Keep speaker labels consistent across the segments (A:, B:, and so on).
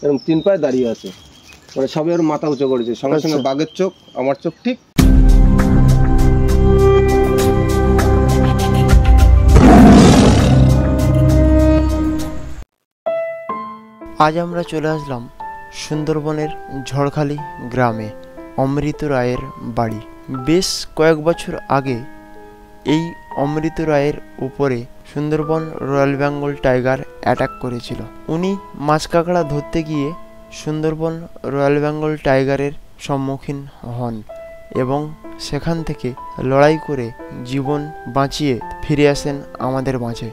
A: এরকম 3 পায়ে দাঁড়িয়ে আছে, মানে সবে ওর মাথা উঁচু করেছে, সঙ্গে সঙ্গে বাঘের চোখ, আমার চোখ ঠিক।
B: আজ আমরা চলে আসলাম সুন্দরবনের ঝড়খালি গ্রামে অমৃত রায়ের বাড়ি। বেশ কয়েক বছর আগে এই অমৃত রায়ের উপরে Sundarban royal Bengal tiger attack করেছিল। উনি মাছ কাঁকড়া ধরতে গিয়ে সুন্দরবন রয়্যাল বেঙ্গল টাইগারের সম্মুখীন হন এবং সেখান থেকে লড়াই করে জীবন বাঁচিয়ে ফিরে আসেন আমাদের মাঝে।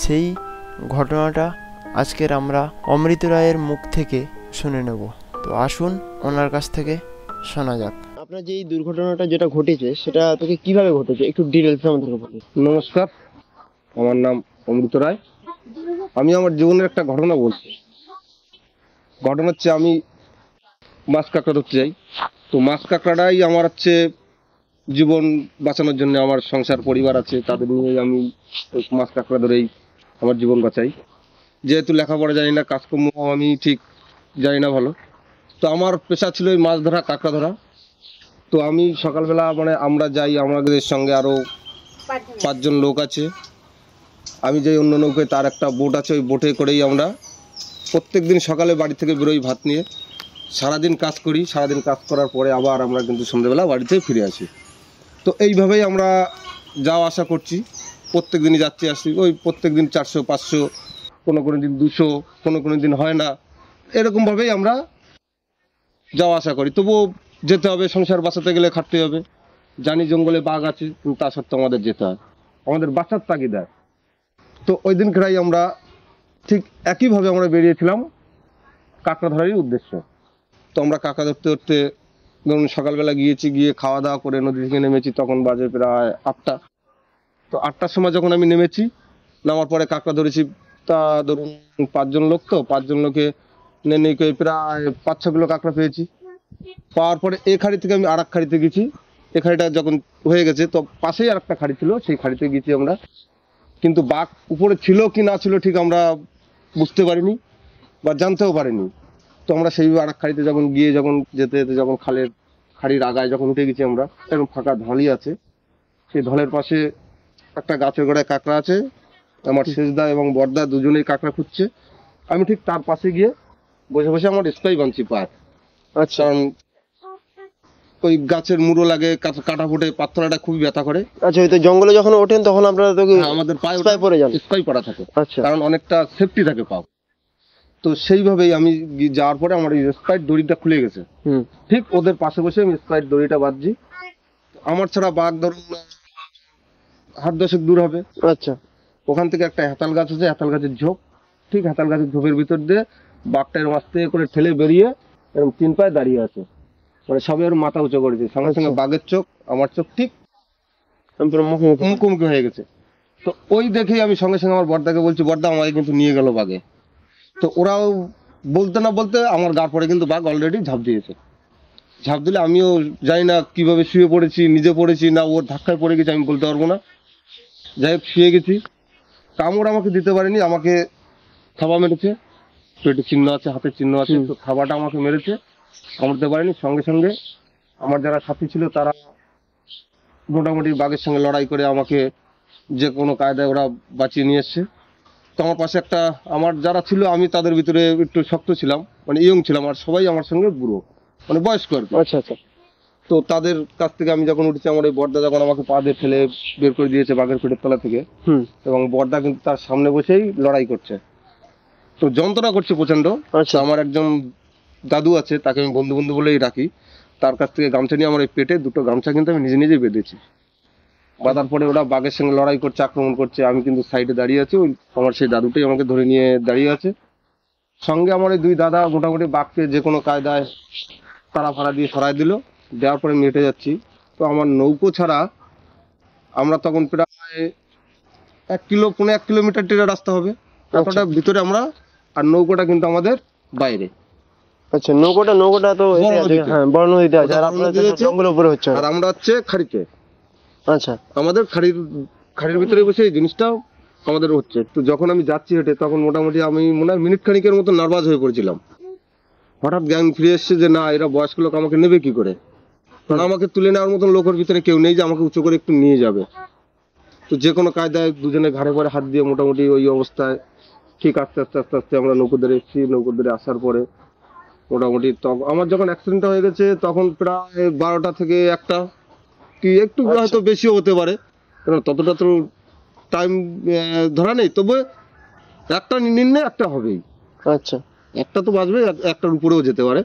B: সেই ঘটনাটা আজকের আমরা অমৃত রায়ের মুখ থেকে শুনে নেব। তো আসুন ওনার কাছ থেকে শোনা যাক। আপনার যে এই দুর্ঘটনাটা যেটা ঘটেছে সেটা তোকে কিভাবে ঘটেছে একটু ডিটেলসে আমাদেরকে বলুন।
A: নমস্কার, আমার নাম অমৃত রায়। আমি আমার জীবনের একটা ঘটনা বলছি। ঘটনা হচ্ছে আমি মাছ কাঁকড়া ধরতে যাই। তো মাছ কাঁকড়াটাই আমার হচ্ছে জীবন বাঁচানোর জন্য, আমার সংসার পরিবার আছে তাদের নিয়ে আমি মাছ কাঁকড়া ধরেই আমার জীবন বাঁচাই। যেহেতু লেখাপড়া জানি না, কাজকর্ম আমি ঠিক জানি না ভালো, তো আমার পেশা ছিল ওই মাছ ধরা, কাঁকড়া ধরা। তো আমি সকালবেলা মানে আমরা যাই, আমাদের সঙ্গে আরও 5 জন লোক আছে। আমি যাই অন্য নৌকায়, তার একটা বোট আছে, ওই বোটে করেই আমরা প্রত্যেক দিন সকালে বাড়ি থেকে বেরোই ভাত নিয়ে। সারাদিন কাজ করি, সারাদিন কাজ করার পরে আবার আমরা কিন্তু সন্ধ্যেবেলা বাড়িতে ফিরে আসি। তো এইভাবেই আমরা যাওয়া আসা করছি, প্রত্যেক দিনই যাচ্ছি আসছি। ওই প্রত্যেক দিন 400 500, কোনো কোনো দিন 200, কোনো কোনো দিন হয় না, এরকমভাবেই আমরা যাওয়া আসা করি। তবুও যেতে হবে, সংসার বাঁচাতে গেলে খাটতে হবে। জানি জঙ্গলে বাঘ আছে, কিন্তু তা সত্ত্বেও আমাদের যেতে হয়, আমাদের বাঁচার তাগিদায়। তো ওই দিনটাই আমরা ঠিক একইভাবে আমরা বেরিয়েছিলাম কাঁকড়া ধরারই উদ্দেশ্য। তো আমরা কাঁকড়া ধরতে ধরতে ধরুন সকালবেলা গিয়েছি, গিয়ে খাওয়া দাওয়া করে নদী থেকে নেমেছি, তখন বাজে প্রায় 8টা। তো 8টার সময় যখন আমি নেমেছি, নামার পরে কাঁকড়া ধরেছি, তা ধরুন 5 জন লোক, তো 5 জন লোকে নেই করে প্রায় 5-6 কিলো কাঁকড়া পেয়েছি। পাওয়ার পরে এই খাড়ি থেকে আমি আর এক খাড়িতে গেছি। এই খাড়িটা যখন হয়ে গেছে, তো পাশেই আর একটা খাড়ি ছিল, সেই খাড়িতে গেছি আমরা। কিন্তু বাঘ উপরে ছিল কি না ছিল ঠিক আমরা বুঝতে পারিনি বা জানতেও পারিনি। তো আমরা সেইভাবে আর এক খাড়িতে যখন গিয়ে যখন যেতে যেতে যখন খাড়ির আগায় যখন উঠে গেছি আমরা, এরকম ফাঁকা ঢালি আছে, সেই ঢলের পাশে একটা গাছের গোড়ায় কাঁকড়া আছে। আমার শেষদা এবং বড়দা দুজনেই কাঁকড়া খুঁজছে। আমি ঠিক তার পাশে গিয়ে বসে বসে আমার স্প্রাই বানছি পার। আচ্ছা, কারণ ওই গাছের মুড়ো লাগে, কাটা ফুটে, পাথরটা খুবই ব্যথা করে।
B: আচ্ছা, ওই তো জঙ্গলে যখন ওঠেন তখন আপনারা তো
A: আমাদের পায়ে
B: স্প্রাই পরে যান,
A: স্প্রাই পরা থাকে।
B: আচ্ছা,
A: কারণ অনেকটা সেফটি থাকে পাও। তো সেইভাবেই আমি যাওয়ার পরে আমার স্প্রাইট দড়িটা খুলে গেছে। ঠিক ওদের পাশে বসে আমি স্প্রাইট দড়িটা বাঁধছি। আমার ছাড়া বাঘ ধরুন 8-10 দূর হবে। আচ্ছা, ওখান থেকে একটা হেতাল গাছ আছে, হেতাল গাছের ঝোপ, ঠিক হেতাল গাছের ঝোপের ভিতর দিয়ে বাঘটা এরকম আস্তে করে ঠেলে বেরিয়ে এরকম 3 পায়ে দাঁড়িয়ে আছে, মানে সবে ওর মাথা উঁচু করেছে, সঙ্গে সঙ্গে বাঘের চোখ, আমার চোখ ঠিক মুখোমুখি হয়ে গেছে। তো ওই দেখেই আমি সঙ্গে সঙ্গে আমার বড়দাকে বলছি, বড়দা আমাকে কিন্তু নিয়ে গেল বাঘে। তো ওরাও বলতে না বলতে আমার গা পড়ে কিন্তু বাঘ অলরেডি ঝাঁপ দিয়েছে। ঝাঁপ দিলে আমিও জানি না কিভাবে শুয়ে পড়েছি, নিজে পড়েছি না ওর ধাক্কায় পড়ে গেছি, আমি বলতে পারবো না। যাই হোক শুয়ে গেছি। কামড় আমাকে দিতে পারেনি, আমাকে থাবা মেরেছে, পেটে চিহ্ন আছে, হাতের চিহ্ন আছে। তো থাবাটা আমাকে মেরেছে, কামড়তে পারেনি। সঙ্গে সঙ্গে আমার যারা সাথী ছিল তারা মোটামুটি বাঘের সঙ্গে লড়াই করে আমাকে যে কোনো কায়দায় ওরা বাঁচিয়ে নিয়ে এসছে। তো আমার পাশে একটা, আমার যারা ছিল আমি তাদের ভিতরে একটু শক্ত ছিলাম, মানে ইয়ং ছিলাম, আর সবাই আমার সঙ্গে বুড়ো, মানে বয়স্ক আর কি। আচ্ছা আচ্ছা। তো তাদের কাছ থেকে আমি যখন উঠেছি, আমার ওই বড়দা যখন আমাকে পা দিয়ে ফেলে বের করে দিয়েছে বাঘের পেটের তলা থেকে, এবং বড়দা কিন্তু তার সামনে বসেই লড়াই করছে, তো যন্ত্রণা করছে প্রচন্ড। আচ্ছা, আমার একজন দাদু আছে, তাকে আমি বন্ধু বন্ধু বলেই রাখি, তার কাছ থেকে গামছা নিয়ে আমার এই পেটে 2টো গামছা কিন্তু আমি নিজে নিজেই বেঁধেছি। বাঁধার পরে ওরা বাঘের সঙ্গে লড়াই করছে, আক্রমণ করছে, আমি কিন্তু সাইডে দাঁড়িয়ে আছি। ওই আমার সেই দাদুটাই আমাকে ধরে নিয়ে দাঁড়িয়ে আছে। সঙ্গে আমার এই 2 দাদা মোটামুটি বাঘকে যে কোনো কায়দায় তারা ভাড়া দিয়ে সরাই দিল, দেওয়ার পরে মেটে যাচ্ছি। তো আমার নৌকো ছাড়া আমরা তখন প্রায় 1 কিলোমিটার টেরা রাস্তা হবে, এতটা ভিতরে আমরা, আর নৌকোটা কিন্তু আমাদের বাইরে। আচ্ছা, নৌকোটা তো হ্যাঁ বড় নদীতে আছে, আর আপনারা জঙ্গলের উপরে হচ্ছে, আর আমরা হচ্ছে খাড়িতে। আচ্ছা, আমাদের খাড়ির ভিতরে বসে এই জিনিসটা আমাদের হচ্ছে। তো যখন আমি যাচ্ছি হেঁটে, তখন মোটামুটি আমি মনে হয় মিনিট খানিকের মতো নার্ভাস হয়ে পড়েছিলাম। হঠাৎ গ্যাং ফিরে এসছে যে না, এরা বয়স্ক লোক, আমাকে নেবে কি করে, কারণ আমাকে তুলে নেওয়ার মতন লোকের ভিতরে কেউ নেই যে আমাকে উঁচু করে একটু নিয়ে যাবে। তো যে কোনো কায়দায় দুজনে ঘাড়ে পরে হাত দিয়ে মোটামুটি ওই অবস্থায় ঠিক আস্তে আস্তে আস্তে আস্তে আমরা নৌকোদ্দারে এসেছি। নৌকোদ্দারে আসার পরে মোটামুটি আমার যখন অ্যাক্সিডেন্টটা হয়ে গেছে তখন প্রায় 12টা থেকে 1টা, কি একটু হয়তো বেশিও হতে পারে, কারণ ততটা তো টাইম ধরা নেই, তবে একটা নির্ণয় একটা হবেই।
B: আচ্ছা,
A: একটা তো বাজবে, একটার উপরেও যেতে পারে।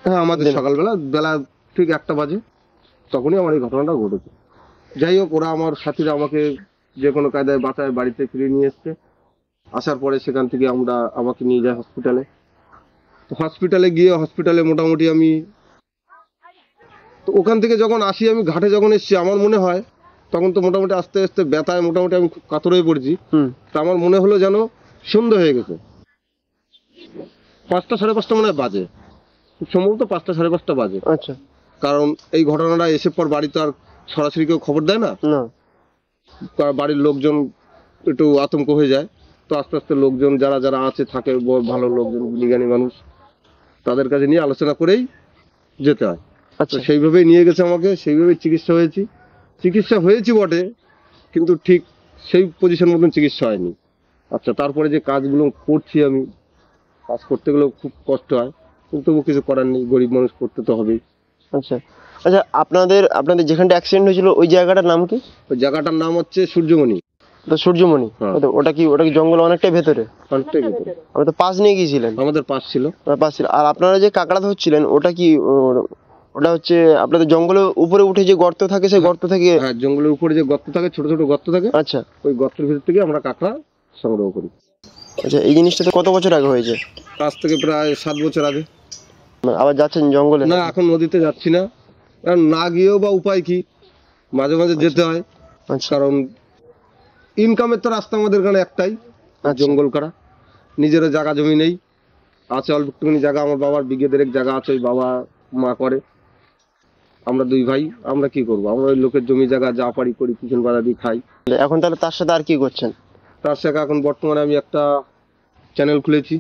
A: হ্যাঁ, আমাদের সকালবেলা বেলা ঠিক 1টা বাজে, তখনই আমার এই ঘটনাটা ঘটেছে। যাই হোক, ওরা আমার সাথীরা আমাকে যে কোনো কায়দায় বাঁচায় বাড়িতে ফিরিয়ে নিয়ে এসছে। আসার পরে সেখান থেকে আমাকে নিয়ে যায় হসপিটালে। তো হসপিটালে গিয়ে মোটামুটি আমি তো ওখান থেকে যখন আসি, আমি ঘাটে যখন এসেছি, আমার মনে হয় তখন তো মোটামুটি আস্তে আস্তে ব্যথায় মোটামুটি আমি খুব কাতর হয়ে পড়েছি। তো আমার মনে হলো যেন সন্ধ্যা হয়ে গেছে। 5টা সাড়ে 5টা মনে হয় বাজে, খুব সম্ভবত 5টা সাড়ে 5টা বাজে।
B: আচ্ছা,
A: কারণ এই ঘটনাটা এসে পর বাড়িতে আর সরাসরি কেউ খবর দেয় না, বাড়ির লোকজন একটু আতঙ্ক হয়ে যায়। তো আস্তে আস্তে লোকজন যারা যারা আছে থাকে, ভালো লোকজন, বিজ্ঞানী মানুষ, তাদের কাছে নিয়ে আলোচনা করেই যেতে হয়।
B: আচ্ছা,
A: সেইভাবেই নিয়ে গেছে আমাকে, সেইভাবেই চিকিৎসা হয়েছি বটে, কিন্তু ঠিক সেই পজিশন মতন চিকিৎসা হয়নি। আচ্ছা, তারপরে যে কাজগুলো করছি, আমি কাজ করতে গেলেও খুব কষ্ট হয়, কিন্তু কিছু করার নেই, গরিব মানুষ, করতে তো হবেই।
B: আচ্ছা, আচ্ছা, আপনাদের যেখানটা অ্যাক্সিডেন্ট হয়েছিল ওই জায়গাটার নাম কি?
A: ওই জায়গাটার নাম হচ্ছে সূর্যমণি।
B: তো সূর্যমণি, ওটা কি জঙ্গল অনেকটাই ভেতরে?
A: অনেকটাই ভেতরে।
B: আপনি তো পাশ নিয়ে গিয়েছিলেন?
A: আমাদের পাশ ছিল।
B: আর আপনারা যে কাঁকড়া ধরছিলেন ওটা কি ওটা হচ্ছে আপনাদের জঙ্গলের উপরে উঠে যে গর্ত থাকে, সেই গর্ত থেকে?
A: হ্যাঁ, জঙ্গলের উপরে যে গর্ত থাকে, ছোট ছোট গর্ত থাকে।
B: আচ্ছা,
A: ওই গর্তের ভিতর থেকে আমরা কাঁকড়া সংগ্রহ করি।
B: আচ্ছা, এই জিনিসটা তো কত বছর আগে হয়েছে?
A: আজ থেকে প্রায় 7 বছর আগে।
B: আবার যাচ্ছেন জঙ্গলে?
A: না, এখন নদীতে যাচ্ছি না, কারণ না গিয়েও বা উপায় কি, মাঝে মাঝে যেতে হয়। কারণ ইনকামের তো রাস্তা আমাদের এখানে একটাই, জঙ্গল করা। নিজেরও জায়গা জমি নেই, আছে অল্প একটুখানি জায়গা, আমার বাবার বিঘে 1.5 জায়গা আছে, ওই বাবা মা করে। আমরা 2 ভাই, আমরা কি করবো, আমরা ওই লোকের জমি জায়গা যা পারি করি, পিছন বাধা দিয়ে খাই।
B: এখন তাহলে তার সাথে আর কি করছেন?
A: তার সাথে এখন বর্তমানে আমি একটা চ্যানেল খুলেছি।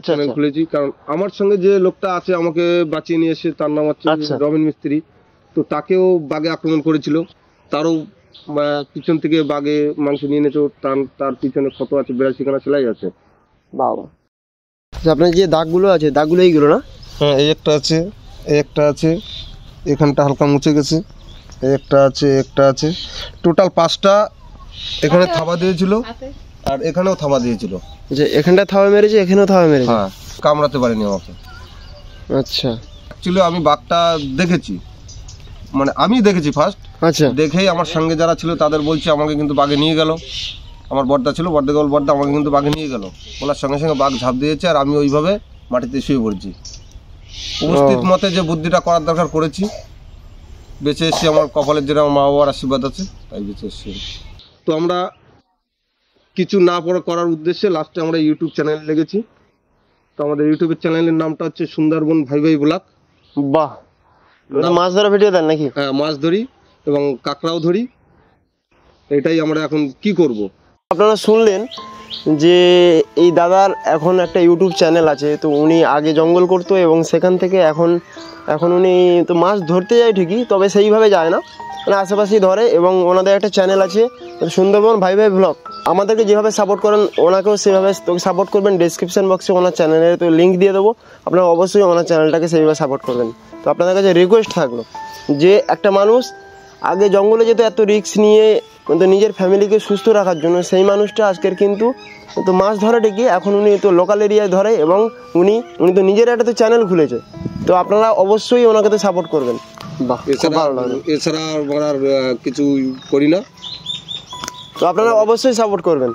A: চ্যানেল খুলেছি, কারণ আমার সঙ্গে যে লোকটা আছে আমাকে বাঁচিয়ে নিয়ে এসে, তার নাম হচ্ছে রবিন মিস্ত্রি। তো তাকেও বাঘে আক্রমণ করেছিল, তারও পিছন থেকে বাঘে মাংস নিয়ে এনেছে। তার পিছনে ক্ষত আছে, 82খানা সেলাই আছে।
B: বাবা, আপনার যে দাগগুলো আছে, দাগগুলো এইগুলো না?
A: হ্যাঁ, এই একটা আছে, এই একটা আছে, এখানটা হালকা মুছে গেছে, এই একটা আছে, একটা আছে, টোটাল 5টা এখানে থাবা দিয়েছিল, আর এখানেও থাবা দিয়েছিল।
B: যে এখানটা থাবা মেরেছে, এখানেও থাবা মেরেছে?
A: হ্যাঁ, কামড়াতে পারেনি আমাকে।
B: আচ্ছা,
A: অ্যাকচুয়ালি আমি বাঘটা দেখেছি, মানে আমি দেখেছি ফার্স্ট।
B: আচ্ছা,
A: দেখেই আমার সঙ্গে যারা ছিল তাদের বলছে আমাকে কিন্তু বাঘে নিয়ে গেল। আমার বড়দা ছিল, বড়দা আমাকে কিন্তু বাঘে নিয়ে গেল, বলার সঙ্গে সঙ্গে বাঘ ঝাঁপ দিয়েছে, আর আমি ওইভাবে মাটিতে শুয়ে পড়েছি। উপস্থিত মতে যে বুদ্ধিটা করার দরকার করেছি, বেঁচে এসেছি। আমার কপালের যেটা আমার মা বাবার আশীর্বাদ আছে, তাই বেঁচে এসেছি। তো আমরা কিছু না করার উদ্দেশ্যে লাস্টে আমরা ইউটিউব চ্যানেল লেগেছি। তো আমাদের ইউটিউবের চ্যানেলের নামটা হচ্ছে সুন্দরবন ভাই ভাই ব্লগ।
B: বাহ, মাছ ধরা ভিডিও দেন নাকি?
A: হ্যাঁ, মাছ ধরি এবং কাঁকড়াও ধরি। এটাই আমরা এখন কি করব।
B: আপনারা শুনলেন যে এই দাদার এখন একটা ইউটিউব চ্যানেল আছে। তো উনি আগে জঙ্গল করতো এবং সেখান থেকে এখন উনি তো মাছ ধরতে যায় ঠিকই, তবে সেইভাবে যায় না, মানে আশেপাশেই ধরে। এবং ওনাদের একটা চ্যানেল আছে সুন্দরবন ভাই ভাই ব্লগ। আমাদেরকে যেভাবে সাপোর্ট করেন ওনাকেও সেভাবে তোকে সাপোর্ট করবেন। ডেসক্রিপশন বক্সে ওনার চ্যানেলের তো লিঙ্ক দিয়ে দেবো, আপনারা অবশ্যই ওনার চ্যানেলটাকে সেইভাবে সাপোর্ট করবেন। তো আপনাদের কাছে রিকোয়েস্ট থাকলো যে একটা মানুষ আগে জঙ্গলে যেত এত রিস্ক নিয়ে, কিন্তু নিজের ফ্যামিলিকে সুস্থ রাখার জন্য, সেই মানুষটা আজকের কিন্তু তো মাছ ধরে ঠিকই, এখন উনি তো লোকাল এরিয়ায় ধরে এবং উনি তো নিজের একটা তো চ্যানেল খুলেছে। তো আপনারা অবশ্যই ওনাকে তো সাপোর্ট করবেন। বাহ,
A: এছাড়া আর কিছু করি না,
B: তো আপনারা অবশ্যই সাপোর্ট করবেন।